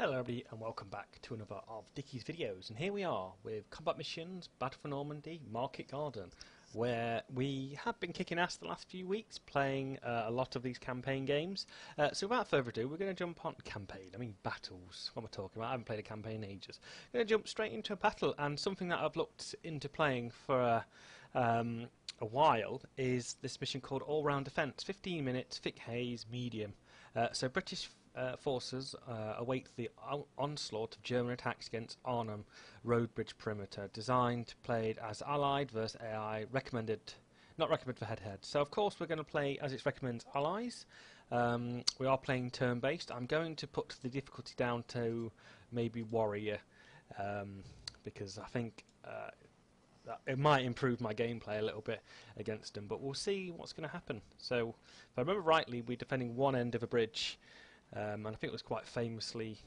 Hello everybody and welcome back to another of Dickie's videos, and here we are with Combat Missions, Battle for Normandy, Market Garden, where we have been kicking ass the last few weeks playing a lot of these campaign games. So without further ado, we're going to jump on battles, what am I talking about? I haven't played a campaign in ages. I'm going to jump straight into a battle, and something that I've looked into playing for a while is this mission called All Round Defence, 15 minutes, thick haze, medium. So British forces await the onslaught of German attacks against Arnhem Road Bridge perimeter, designed, played as Allied versus AI, not recommended for head-to-head. So of course we're going to play as it recommends Allies. We are playing turn-based. I'm going to put the difficulty down to maybe Warrior, because I think it might improve my gameplay a little bit against them, but we'll see what's going to happen. So if I remember rightly, we're defending one end of a bridge. And I think it was quite famously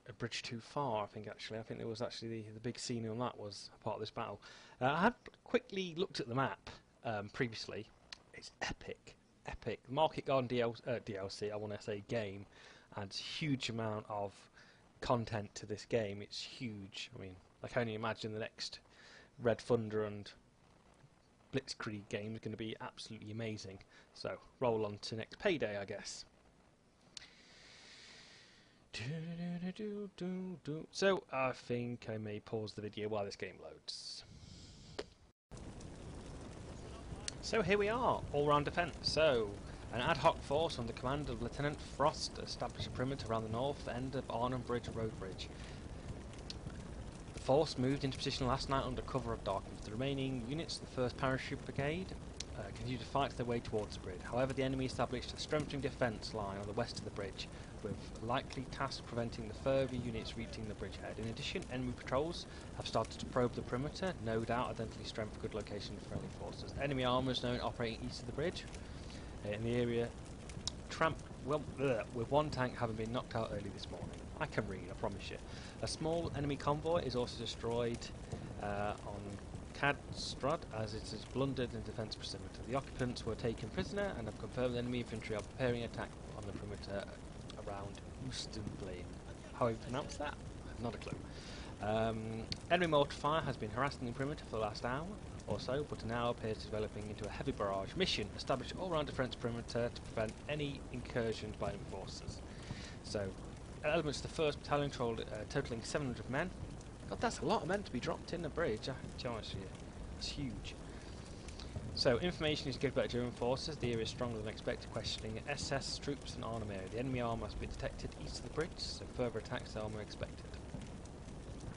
a bridge too far. I think there was actually the big scene on that was a part of this battle. I had quickly looked at the map previously. It's epic. Market Garden DLC, I want to say game, adds huge amount of content to this game. It's huge. I mean, I can only imagine the next Red Thunder and Blitzkrieg game is going to be absolutely amazing. So roll on to next payday, I guess. So I think I may pause the video while this game loads. So here we are, all-round defence. So an ad hoc force under command of Lieutenant Frost established a perimeter around the north end of Arnhem Road Bridge. The force moved into position last night under cover of darkness. The remaining units of the 1st Parachute Brigade continued to fight their way towards the bridge. However, the enemy established a strengthening defence line on the west of the bridge, with likely task preventing the further units reaching the bridgehead. In addition, enemy patrols have started to probe the perimeter, no doubt identifying strength for good location of friendly forces. Enemy armour is known operating east of the bridge. In the area, with one tank having been knocked out early this morning. I can read, I promise you. A small enemy convoy is also destroyed on Cadstrad as it has blundered in defence perimeter. The occupants were taken prisoner and have confirmed the enemy infantry are preparing attack on the perimeter around Oostenblain. How do you pronounce that? Not a clue. Enemy mortar fire has been harassing the perimeter for the last hour or so, but now appears to be developing into a heavy barrage. Mission: establish all-round defence perimeter to prevent any incursions by enemy forces. So, elements of the 1st Battalion totaling 700 men. God, that's a lot of men to be dropped in the bridge. It's huge. So, information is given about German forces. The area is stronger than expected, questioning SS troops in Arnhem area. The enemy armour has been detected east of the bridge, so further attacks are expected.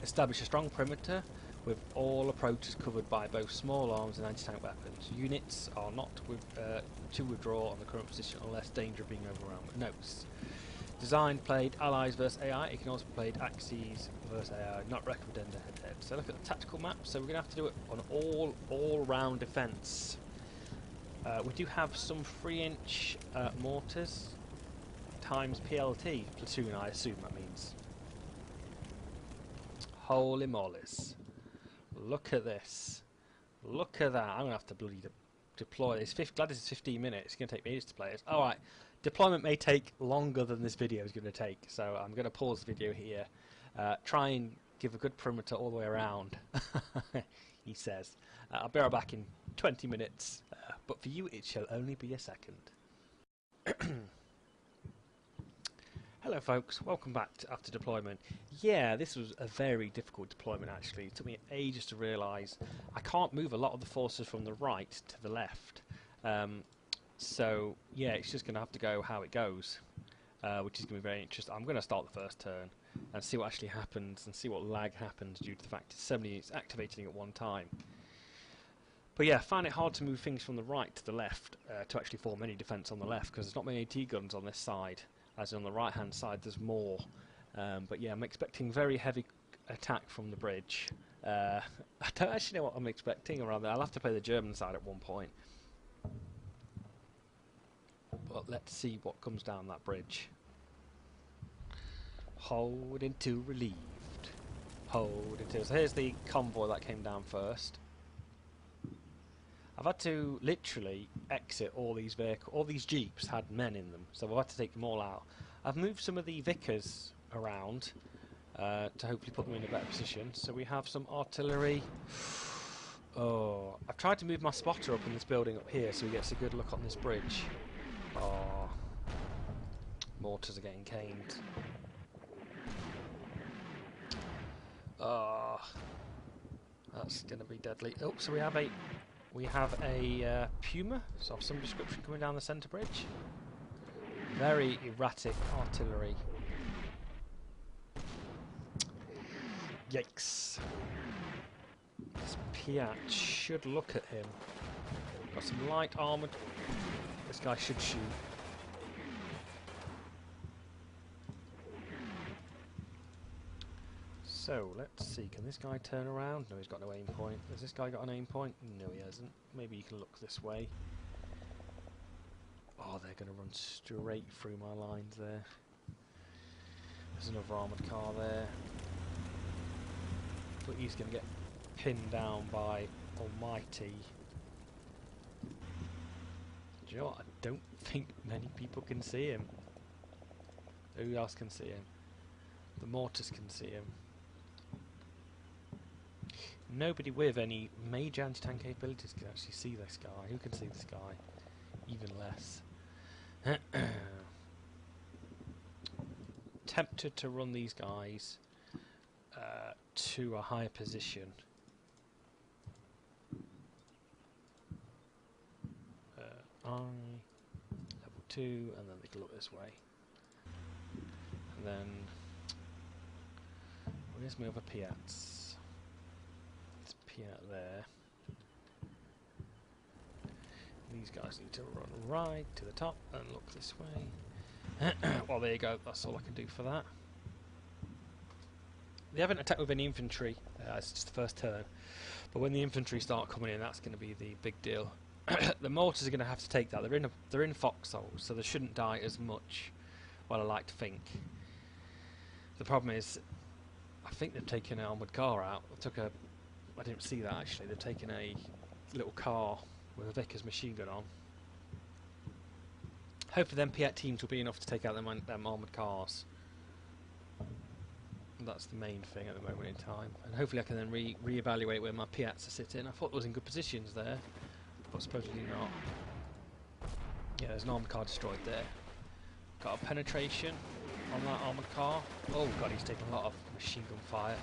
Establish a strong perimeter with all approaches covered by both small arms and anti-tank weapons. Units are not to withdraw on the current position unless danger of being overwhelmed. Notes: designed, played Allies versus AI. It can also be played Axes versus AI, not recommended head-to-head. So look at the tactical map. So we're going to have to do it on all-round defence. We do have some 3-inch mortars times PLT platoon, I assume that means. Holy mollies. Look at this. Look at that. I'm going to have to bloody deploy this. Glad this is 15 minutes. It's going to take me ages to play this. Alright. Deployment may take longer than this video is going to take, so I'm going to pause the video here. Try and give a good perimeter all the way around, he says. I'll be right back in 20 minutes, but for you it shall only be a second. Hello folks, welcome back after deployment. Yeah, this was a very difficult deployment actually. It took me ages to realise I can't move a lot of the forces from the right to the left. So yeah, it's just going to have to go how it goes, which is going to be very interesting. I'm going to start the first turn and see what actually happens and see what lag happens due to the fact it's activating at one time. But yeah, I find it hard to move things from the right to the left to actually form any defence on the left, because there's not many AT guns on this side, as on the right hand side there's more. But yeah, I'm expecting very heavy attack from the bridge. I don't actually know what I'm expecting around there. I'll have to play the German side at one point. But let's see what comes down that bridge. Holding to relieved. Holding to. So here's the convoy that came down first. I've had to literally exit all these vehicles. All these jeeps had men in them, so I've had to take them all out. I've moved some of the Vickers around to hopefully put them in a better position. So we have some artillery. Oh, I've tried to move my spotter up in this building up here so he gets a good look on this bridge. Oh, mortars are getting caned. Oh, that's going to be deadly. Oh, so we have a Puma, so of some description, coming down the centre bridge. Very erratic artillery. Yikes. This Piat should look at him. Got some light armoured. This guy should shoot. So, let's see. Can this guy turn around? No, he's got no aim point. Has this guy got an aim point? No, he hasn't. Maybe he can look this way. Oh, they're going to run straight through my lines there. There's another armoured car there. But he's going to get pinned down by Almighty. Do you know what? I don't think many people can see him. Who else can see him? The mortars can see him. Nobody with any major anti-tank capabilities can actually see this guy. Who can see this guy? Even less. Tempted to run these guys to a higher position. Level 2, and then they can look this way. And then where's my other Piats? It's Piat there. These guys need to run right to the top and look this way. Well, there you go. That's all I can do for that. They haven't attacked with any infantry. It's just the first turn. But when the infantry start coming in, that's going to be the big deal. The mortars are going to have to take that. They're in foxholes, so they shouldn't die as much. Well, I like to think. The problem is, I think they've taken an armoured car out. I didn't see that actually. They've taken a little car with a Vickers machine gun on. Hopefully them Piat teams will be enough to take out them armoured cars. That's the main thing at the moment in time. And hopefully I can then re-evaluate where my Piats are sitting. I thought I was in good positions there, but supposedly not. Yeah, there's an armoured car destroyed there. Got a penetration on that armoured car. Oh god, he's taking a lot of machine gun fire.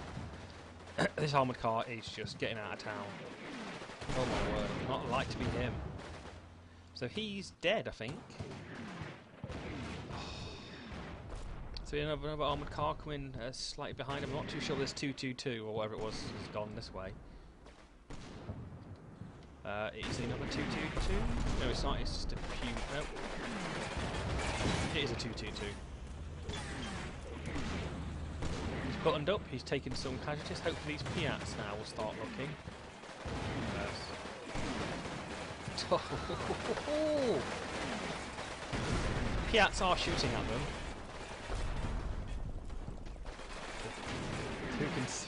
This armoured car is just getting out of town. Oh my word, not like to be him. So he's dead, I think. So another armoured car coming slightly behind him. I'm not too sure this 222 or whatever it was has gone this way. Is it another 222? No, it's not. It's just a few. Nope. It is a 222. He's buttoned up. He's taken some casualties. Hopefully these Piats now will start looking. Piats are shooting at them.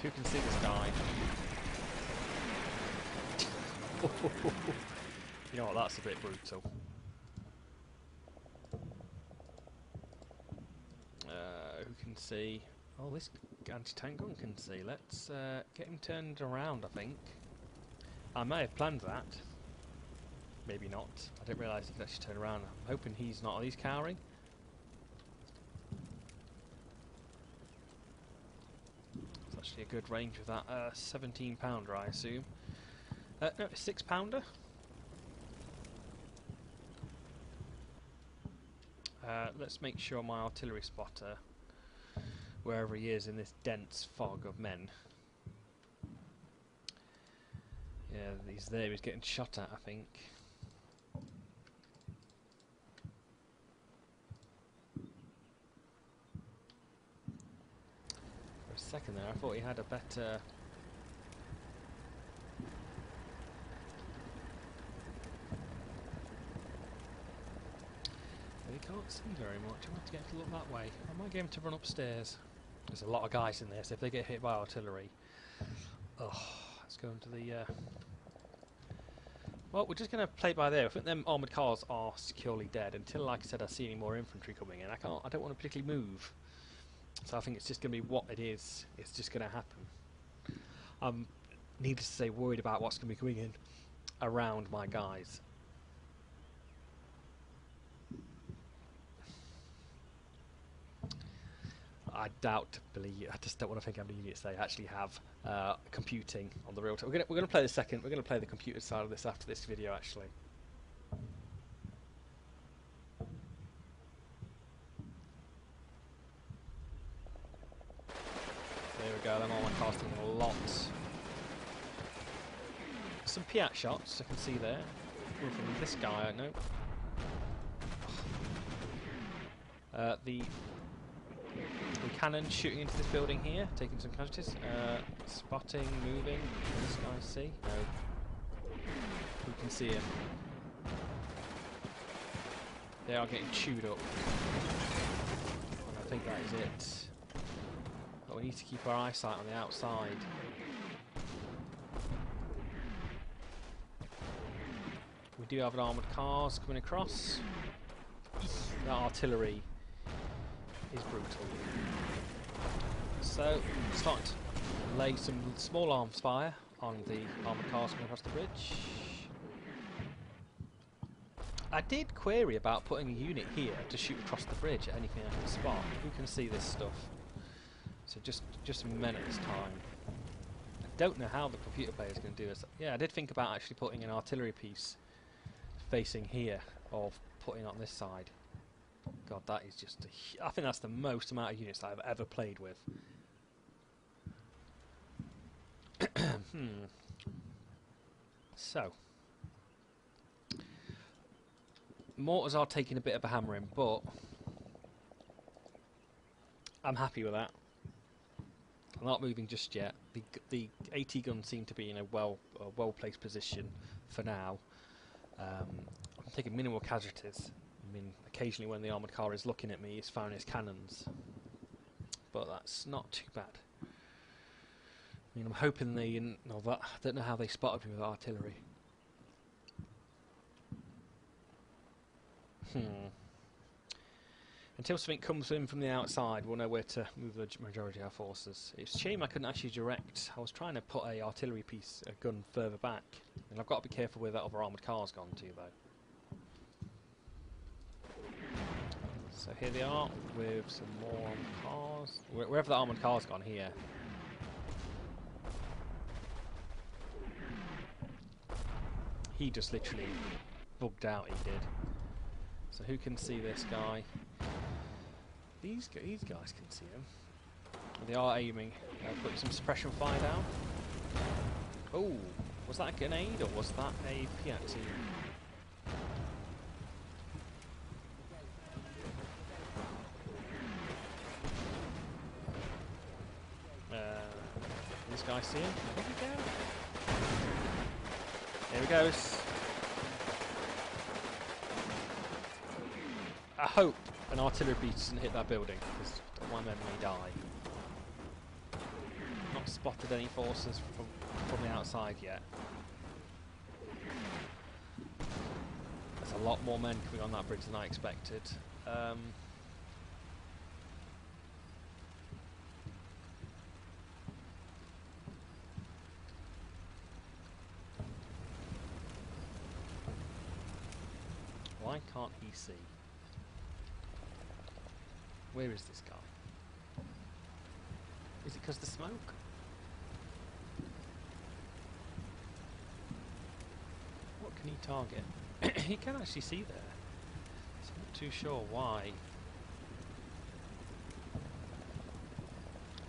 Who can see this guy? You know what? That's a bit brutal. Who can see? Oh, this anti-tank gun can see. Let's get him turned around. I think I may have planned that. Maybe not. I didn't realise he could actually turn around. I'm hoping he's not. Are these cowering? It's actually a good range with that 17-pounder, I assume. No, a 6-pounder. Let's make sure my artillery spotter, wherever he is in this dense fog of men. Yeah, he's there. He's getting shot at, I think. For a second there, I thought he had a better. He can't see very much. I have to get to look that way. I might get him to run upstairs. There's a lot of guys in there, so if they get hit by artillery, let's go into the. Well, we're just going to play it by there. I think them armoured cars are securely dead until, like I said, I see any more infantry coming in. I don't want to particularly move. So I think it's just going to be what it is. It's just going to happen. I'm, needless to say, worried about what's going to be coming in around my guys. I just don't want to think how many units they actually have computing on the real time. We're gonna play the second. We're gonna play the computer side of this after this video, actually. There we go. Then all my casting a lot. Some Piat shots I can see there. From this guy, I don't know. The cannon shooting into this building here, taking some casualties. Spotting, moving. Can this guy see? No. Who can see him? They are getting chewed up. And I think that is it. But we need to keep our eyesight on the outside. We do have an armoured cars coming across. That artillery is brutal. So, starting to lay some small arms fire on the armoured cars coming across the bridge. I did query about putting a unit here to shoot across the bridge at anything I can spot. Who can see this stuff? So just a minute this time. I don't know how the computer player is going to do this. Yeah, I did think about actually putting an artillery piece facing here, or putting it on this side. God, that is just I think that's the most amount of units that I've ever played with. So, mortars are taking a bit of a hammering, but I'm happy with that. I'm not moving just yet. The AT guns seem to be in a well placed position for now. I'm taking minimal casualties. I mean, occasionally when the armoured car is looking at me, it's firing its cannons, but that's not too bad. I mean, I'm hoping they. No, I don't know how they spotted me with artillery. Until something comes in from the outside, we'll know where to move the majority of our forces. It's a shame I couldn't actually direct. I was trying to put a artillery gun further back, and I've got to be careful where that other armoured car's gone to, though. So here they are with some more armoured cars. Wherever the armoured car's gone, here. He just literally bugged out, he did. So who can see this guy? These guys can see him. They are aiming, putting some suppression fire down. Oh, was that a grenade or was that a Piat team? This guy see him? There he goes. I hope an artillery piece doesn't hit that building, because one men may die. Not spotted any forces from the outside yet. There's a lot more men coming on that bridge than I expected. Why can't he see? Where is this guy? Is it because of the smoke? What can he target? He can actually see there. So I'm not too sure why.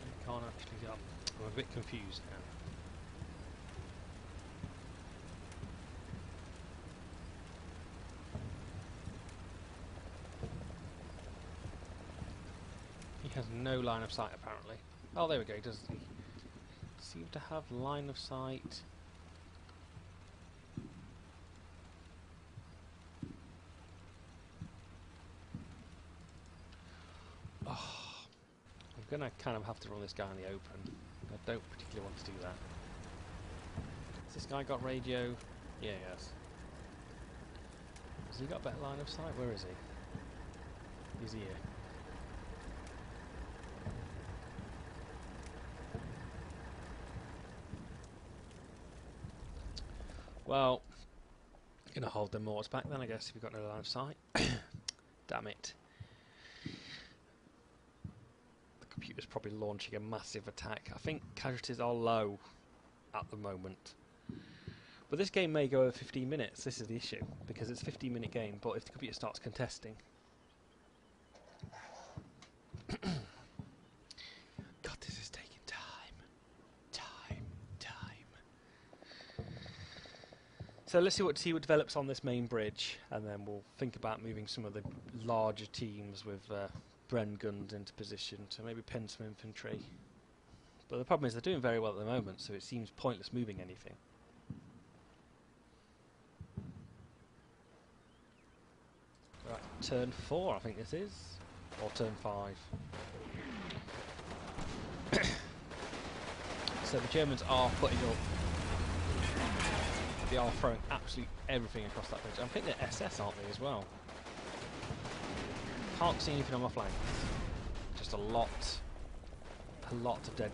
He can't actually. I'm a bit confused now. Has no line of sight apparently. Oh, there we go. Does he seem to have line of sight? Oh, I'm gonna kind of have to run this guy in the open. I don't particularly want to do that. Has this guy got radio? Yeah, he has. Has he got better line of sight? Where is he? He's here. Well, gonna hold the mortars back then, I guess, if we've got no line of sight. Damn it. The computer's probably launching a massive attack. I think casualties are low at the moment. But this game may go over 15 minutes, this is the issue, because it's a 15-minute game, but if the computer starts contesting... God, this is taking time. Time. So let's see what develops on this main bridge, and then we'll think about moving some of the larger teams with Bren guns into position to maybe pin some infantry. But the problem is they're doing very well at the moment, so it seems pointless moving anything. Right, turn 4 I think this is, or turn 5. So the Germans are putting up, they are throwing absolutely everything across that bridge. I think they're SS, aren't they, as well? Can't see anything on my flanks. Just a lot of dead.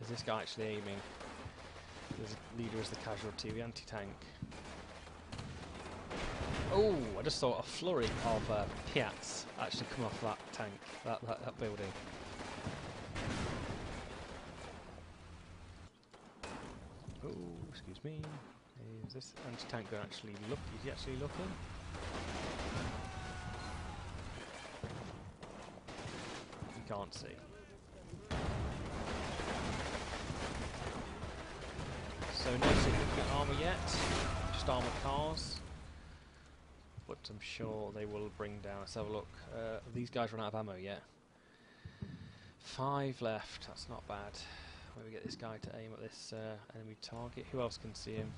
Is this guy actually aiming? The leader is the casualty, the anti-tank. Oh, I just saw a flurry of Piats actually come off that tank, that building. Oh, excuse me. Is this anti-tank gun actually look? Is he actually looking? You can't see. So no significant armour yet, just armoured cars. But I'm sure they will bring down. Let's have a look. These guys run out of ammo yet. 5 left, that's not bad. Maybe get this guy to aim at this enemy target. Who else can see him?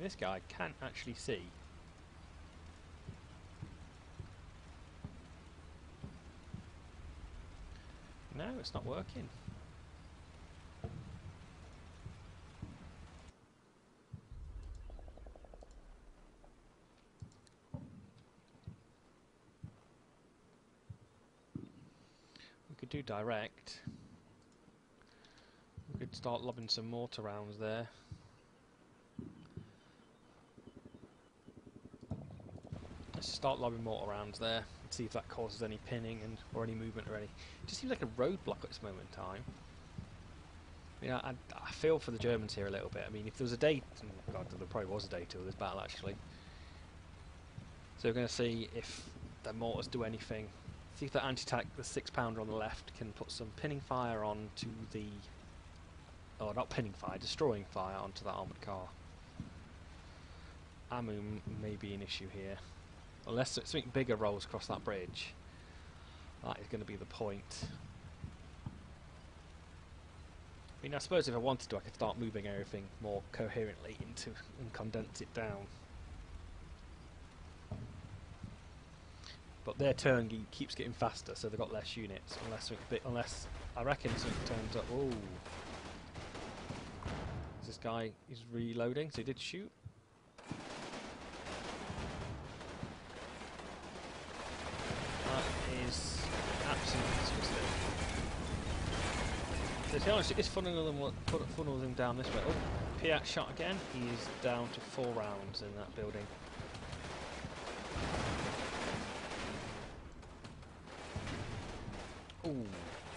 This guy can't actually see. No, it's not working. We could do direct. We could start lobbing some mortar rounds there. Let's start lobbing mortar rounds there and see if that causes any pinning or any movement or any. It just seems like a roadblock at this moment in time. You know, I feel for the Germans here a little bit. I mean, if there was a day, oh God, there probably was a day to this battle actually. So we're going to see if the mortars do anything. See if the anti-tank, the 6-pounder on the left, can put some pinning fire onto the... Oh, not pinning fire, destroying fire onto that armoured car. Ammo may be an issue here. Unless something bigger rolls across that bridge. That is going to be the point. I mean, I suppose if I wanted to, I could start moving everything more coherently and condense it down. But their turn keeps getting faster, so they've got less units. Unless I reckon something turns up. Oh, this guy is reloading, so he did shoot. That is absolutely disgusting. So to be honest, it is funneling them down this way. Oh, Piat shot again. He is down to 4 rounds in that building. Ooh,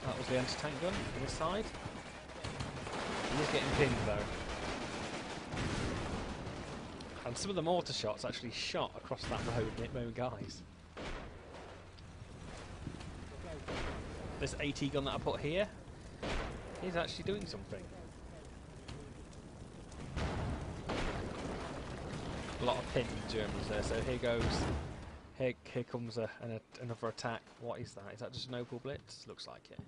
that was the anti-tank gun on this side. He is getting pinned though. And some of the mortar shots actually shot across that road and hit my own guys. This AT gun that I put here is actually doing something. A lot of pinned Germans there, so here goes. Here comes another attack. What is that? Is that just an Opal Blitz? Looks like it.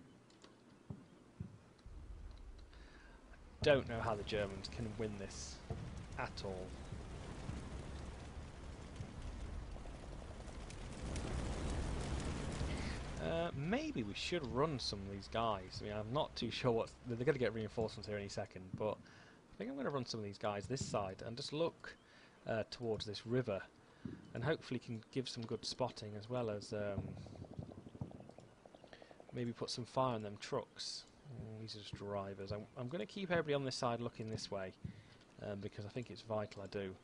I don't know how the Germans can win this at all. Maybe we should run some of these guys. I mean, I'm not too sure what... They're going to get reinforcements here any second, but I think I'm going to run some of these guys this side and just look towards this river. And hopefully can give some good spotting as well as maybe put some fire on them trucks. These are just drivers. I'm going to keep everybody on this side looking this way, because I think it's vital I do.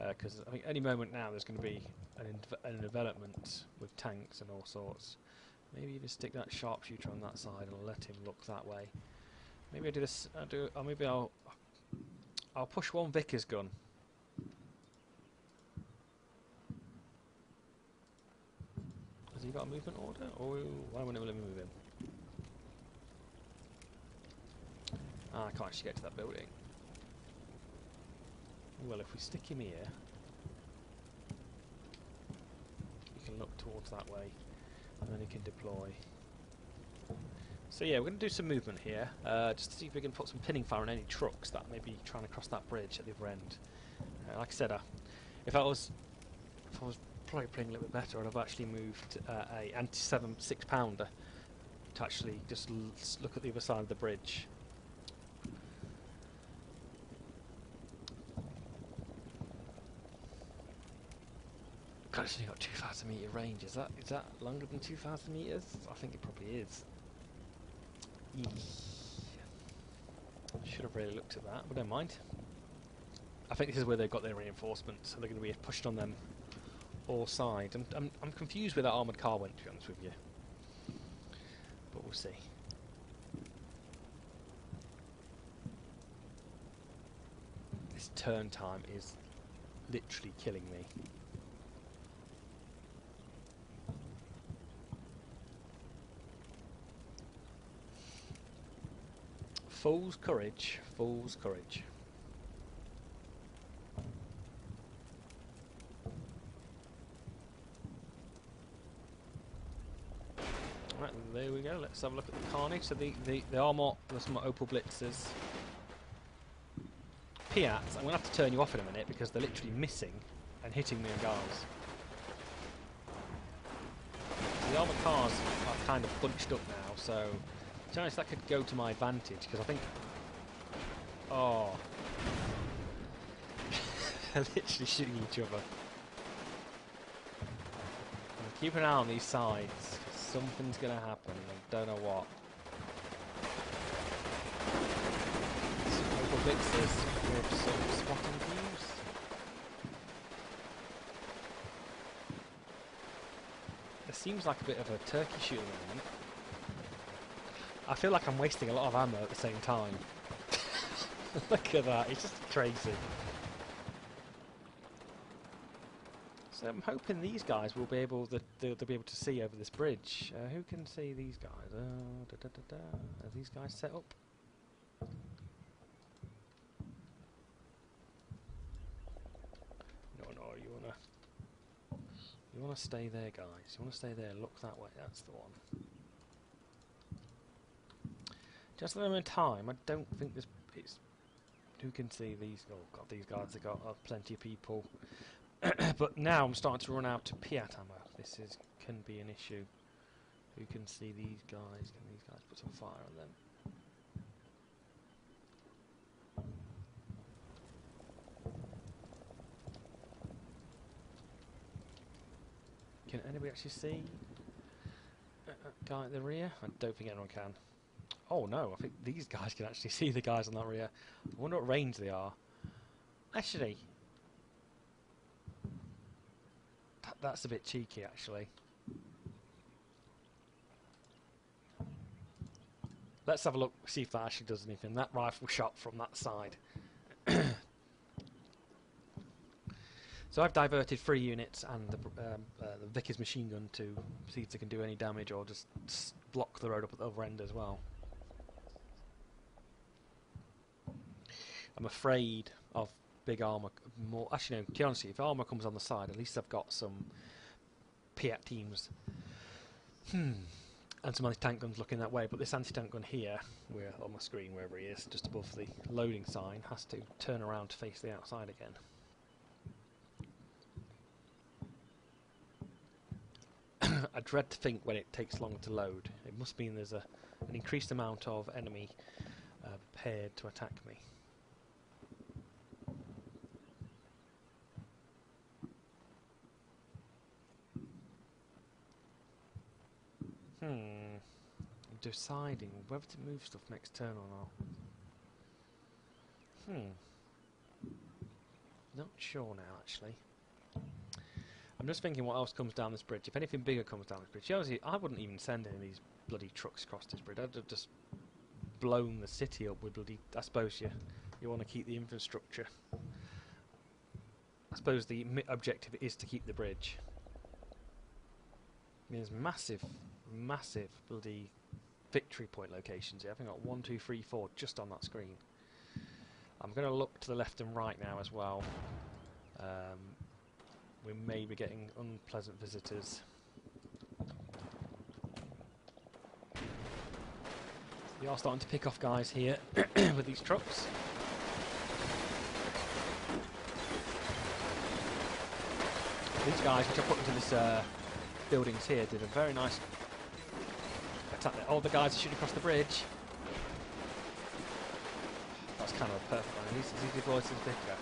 Because I think any moment now there's going to be an development with tanks and all sorts. Maybe even stick that sharpshooter on that side and let him look that way. Maybe I do this. Or maybe I'll push one Vickers gun. Has he got a movement order? Oh, why won't it let me move him? Ah, I can't actually get to that building. Well, if we stick him here, he can look towards that way, and then he can deploy. So yeah, we're going to do some movement here, just to see if we can put some pinning fire on any trucks that may be trying to cross that bridge at the other end. Like I said, if I was probably playing a little bit better, I'd have actually moved a anti-7 6-pounder to actually just look at the other side of the bridge. God, it's only got 2,000 metre range. Is that longer than 2,000 metres? I think it probably is. Should have really looked at that, but don't mind. I think this is where they've got their reinforcements, so they're going to be pushed on them all sides. I'm confused where that armoured car went, to be honest with you. But we'll see. This turn time is literally killing me. Fool's courage, fool's courage. Right, there we go. Let's have a look at the carnage. So the armour, there's some Opal Blitzers. Piats, I'm going to have to turn you off in a minute because they're literally missing and hitting me in guards. The armour cars are kind of bunched up now, so to be honest, that could go to my advantage because I think. Oh. They're literally shooting each other. Keep an eye on these sides. Something's going to happen. I don't know what. Some Opal Blitzers with some spotting views. There seems like a bit of a turkey shoot at the moment. I feel like I'm wasting a lot of ammo at the same time. Look at that, it's just crazy. So I'm hoping these guys will be able they'll be able to see over this bridge. Who can see these guys? Are these guys set up? No, you wanna stay there, guys. You wanna stay there. Look that way. That's the one. Just at the moment in time, I don't think it's. Who can see these? Oh god, these guys have got plenty of people. But now I'm starting to run out of Piat ammo. This can be an issue. Who can see these guys? Can these guys put some fire on them? Can anybody actually see a guy at the rear? I don't think anyone can. Oh no, I think these guys can actually see the guys on that rear. I wonder what range they are. Actually, that's a bit cheeky, actually. Let's have a look, see if that actually does anything. That rifle shot from that side. So I've diverted 3 units and the Vickers machine gun to see if they can do any damage or just block the road up at the other end as well. I'm afraid of big armour. More, actually, no. To be honest, if armour comes on the side, at least I've got some Piat teams. And some anti-tank guns looking that way. But this anti-tank gun here, where on my screen, wherever he is, just above the loading sign, has to turn around to face the outside again. I dread to think when it takes longer to load. It must mean there's an increased amount of enemy prepared to attack me. deciding whether to move stuff next turn or not. Not sure now, actually. I'm just thinking what else comes down this bridge. If anything bigger comes down this bridge, obviously I wouldn't even send any of these bloody trucks across this bridge. I'd have just blown the city up with bloody... I suppose you want to keep the infrastructure. I suppose the objective is to keep the bridge. I mean, there's massive bloody victory point locations here. I think I've got 1, 2, 3, 4 just on that screen. I'm going to look to the left and right now as well. We may be getting unpleasant visitors. We are starting to pick off guys here with these trucks. These guys, which I put into this buildings here, did a very nice attack there. All the guys are shooting across the bridge. That's kind of a perfect one. These voices bigger.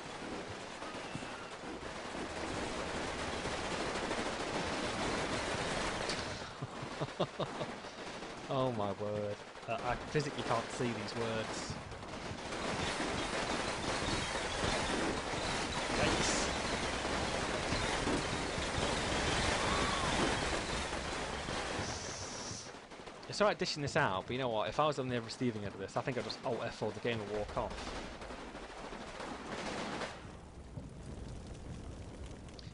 Oh my word. I physically can't see these words. Yikes. It's alright dishing this out, but you know what? If I was on the receiving end of this, I think I'd just Alt F4 the game and walk off.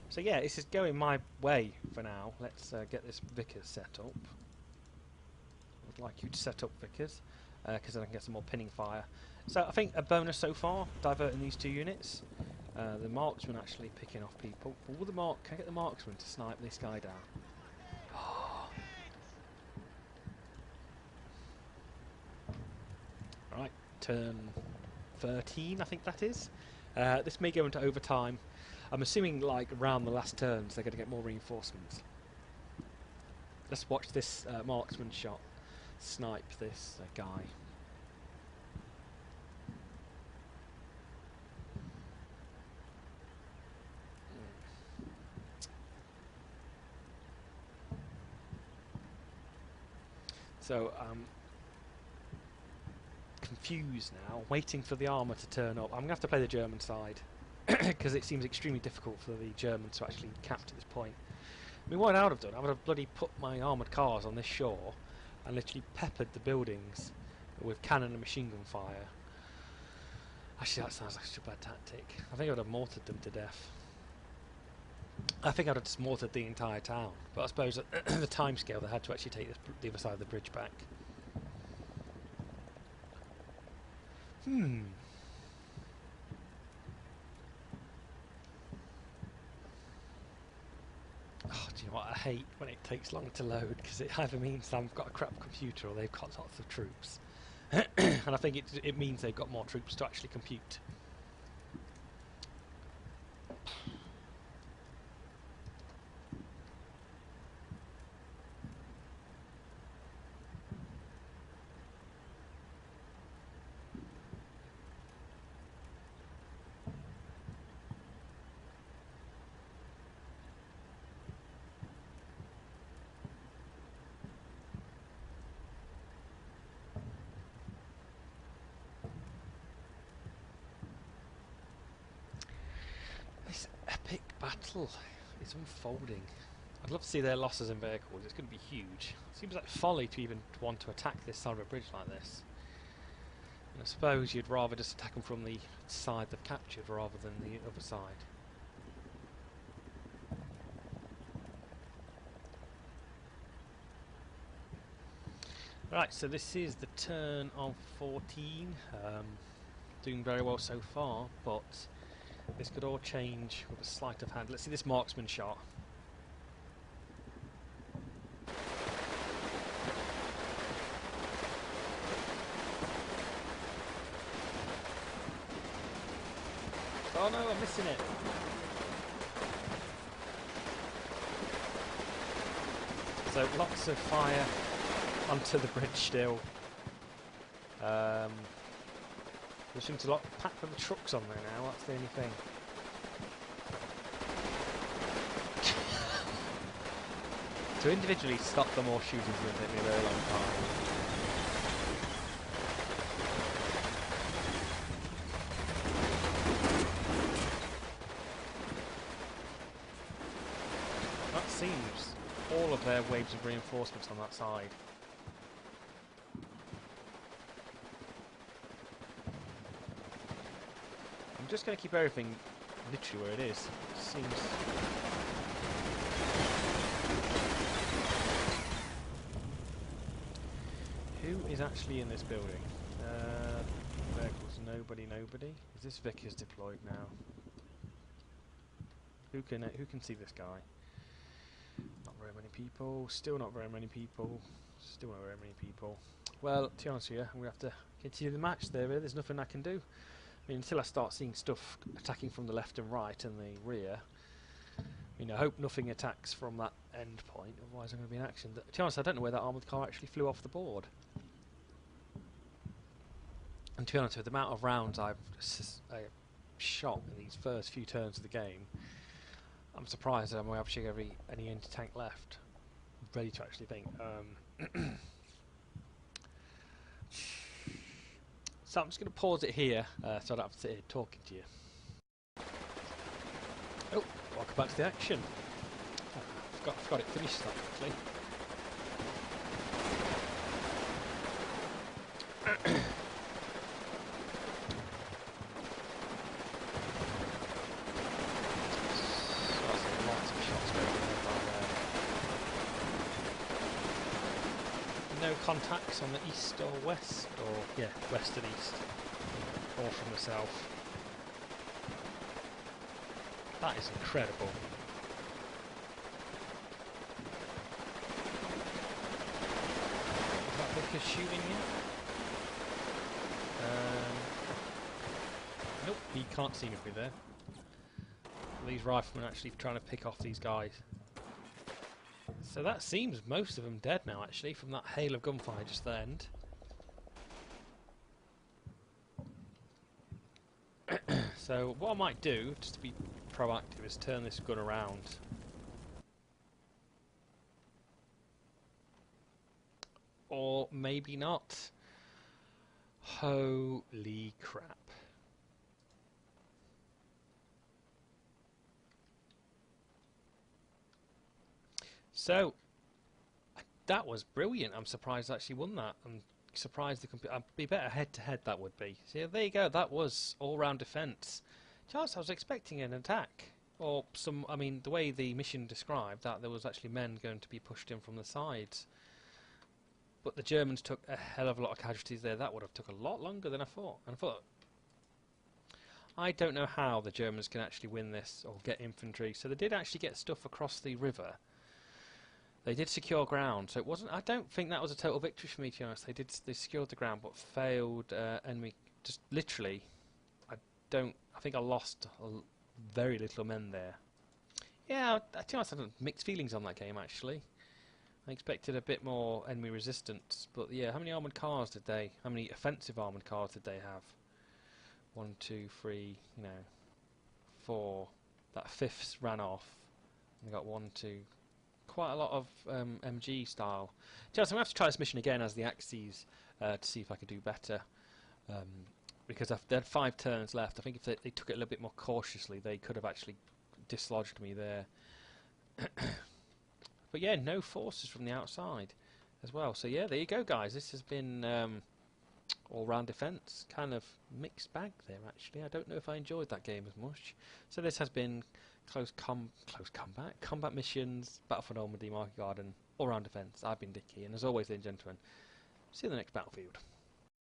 So yeah, this is going my way for now. Let's get this Vickers set up. I'd like you to set up Vickers, because then I can get some more pinning fire. So I think a bonus so far, diverting these 2 units. The marksman actually picking off people. Can I get the marksman to snipe this guy down? Right, turn 13, I think that is. This may go into overtime. I'm assuming, like, around the last turns, they're going to get more reinforcements. Let's watch this marksman shot snipe this guy. So, confused now, waiting for the armour to turn up. I'm going to have to play the German side, because it seems extremely difficult for the Germans to actually capture this point. I mean, what I would have done, I would have bloody put my armoured cars on this shore and literally peppered the buildings with cannon and machine gun fire. Actually, that sounds like such a bad tactic. I think I would have mortared them to death. I think I would have just mortared the entire town, but I suppose at the time scale they had to actually take the other side of the bridge back. Oh, do you know what? I hate when it takes long to load, because it either means I've got a crap computer or they've got lots of troops. And I think it means they've got more troops to actually compute. This epic battle is unfolding. I'd love to see their losses in vehicles. It's going to be huge. Seems like folly to even want to attack this side of a bridge like this. And I suppose you'd rather just attack them from the side they've captured rather than the other side. Right, so this is the turn of 14. Doing very well so far, but this could all change with a sleight of hand. Let's see this marksman shot. Oh no, I'm missing it. So lots of fire onto the bridge still. There seems a lot packed with the trucks on there now, that's the only thing. To individually stop them all shooting is going to take me a very long time. seems all of their waves of reinforcements on that side. I'm just going to keep everything literally where it is. Seems... Who is actually in this building? Vehicles, nobody. Is this Vickers deployed now? Who can see this guy? Not very many people. Still not very many people. Still not very many people. Well, to be honest with you, I'm going to have to continue the match there. Really. There's nothing I can do. I mean, until I start seeing stuff attacking from the left and right and the rear. I mean, I hope nothing attacks from that end point, otherwise I'm going to be in action. To be honest, I don't know where that armoured car actually flew off the board. And to be honest, with the amount of rounds I've shot in these first few turns of the game, I'm surprised that I'm actually any anti-tank left. I'm ready to actually think. So I'm just going to pause it here, so I don't have to sit here talking to you. Oh, welcome back to the action. Oh, I forgot it finished that quickly. No contacts on the east or west, or yeah, west and east, or from the south. That is incredible. Is that Vickers shooting you? Nope, he can't see me there. These riflemen actually trying to pick off these guys. So that seems most of them dead now, actually, from that hail of gunfire just at the end. So what I might do, just to be proactive, is turn this gun around. Or maybe not. Holy crap. So, that was brilliant. I'm surprised I actually won that. I'm surprised I'd be better head-to-head, that would be. So there you go, that was all-round defence. Just, I was expecting an attack. Or some, I mean, the way the mission described, that there was actually men going to be pushed in from the sides. But the Germans took a hell of a lot of casualties there. That would have took a lot longer than I thought. I don't know how the Germans can actually win this or get infantry. So they did actually get stuff across the river. They did secure ground, so it wasn't. I don't think that was a total victory for me, to be honest. They secured the ground, but failed enemy. Just literally, I think I lost very little men there. Yeah, to be honest, I had mixed feelings on that game actually. I expected a bit more enemy resistance, but yeah, how many armoured cars did they? How many offensive armoured cars did they have? 1, 2, 3, 4. That fifth ran off. And they got 1, 2. Quite a lot of MG style. I'm going to have to try this mission again as the Axes to see if I could do better. Because they had 5 turns left. I think if they took it a little bit more cautiously, they could have actually dislodged me there. But yeah, no forces from the outside as well. So yeah, there you go, guys. This has been all-round defence. Kind of mixed bag there, actually. I don't know if I enjoyed that game as much. So this has been combat missions, Battle for Normandy, Market Garden, all-round defence. I've been Dickie, and as always, ladies and gentlemen, see you in the next battlefield.